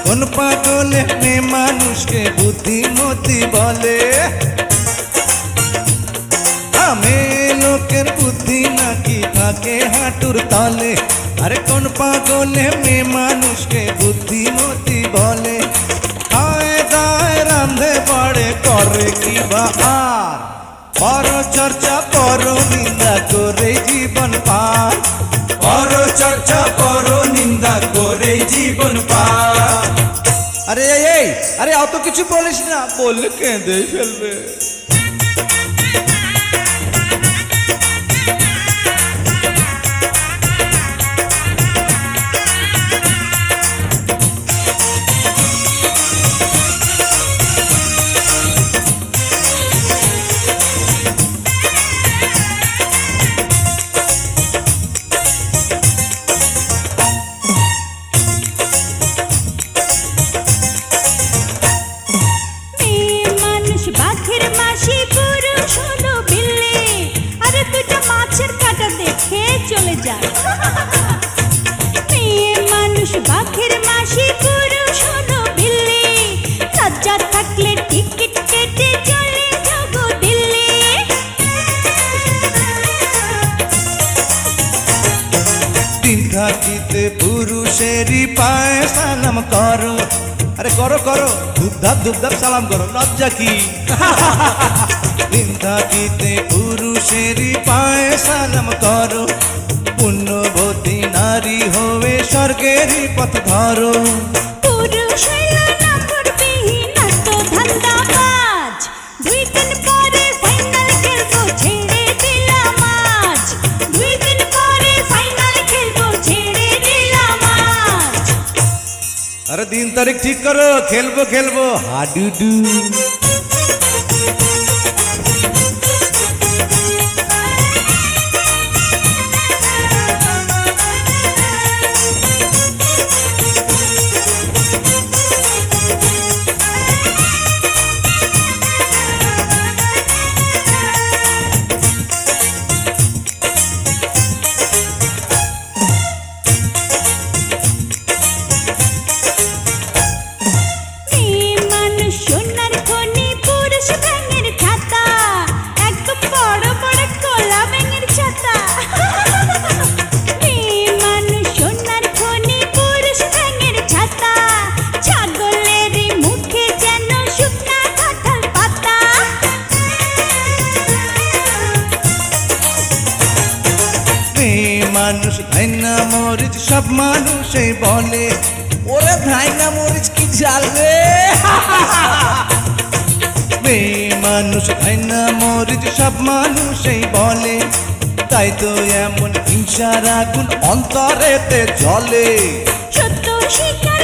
কোন পাগলে মেয়ে মানুষকে বুদ্ধিমতী বলে? মেয়ে লোকের বুদ্ধি নাকি থাকে হাঁটুর তলে। আরে কোন পাগলে মেয়ে মানুষকে বুদ্ধিমতী বলে? খায় দায় রান্ধে পড়ে করে কি বা আর, পর চর্চা পর নিন্দা করে জীবন পার। পর চর্চা পর নিন্দা করে জীবন পার। আরে এই আরে অত কিছু বলিস না, বললে কেঁদে ফেলবে। চলে যায় মেয়ে মানুষ বাঘের মাসি পুরুষ হলো বিল্লি। লজ্জা থাকলে টিকিট কেটে চলে যাবো দিল্লি। দিন থাকিতে পুরুষেরই পায়ে সালাম করো। আরে করো করো, ধুপধাপ সালাম করো, লজ্জা কি? দিন থাকিতে পুরুষেরই পায়ে সালাম করো। পুণ্যবতী নারী হয়ে স্বর্গেরই পথ ধরো। পুরুষ হইল নম্বরবিহীন তো ধান্দাবাজ। 2 দিন পরে ফাইনাল খেলবো ছেড়ে দিলাম আজ। 2 দিন পরে ফাইনাল খেলবো ছেড়ে দিলাম আজ। আরে দিন তারিখ ঠিক করো, খেলবো খেলবো হাডুডু। মানুষ ধাইনা মরিচ সব মানুষই বলে। ওরে ধাইনা মরিচ কি জ্বালে। মানুষ ধাইনা মরিচ সব মানুষই বলে। তাই তো এমন হিংসার আগুন অন্তরেতে জ্বলে। সত্য স্বীকার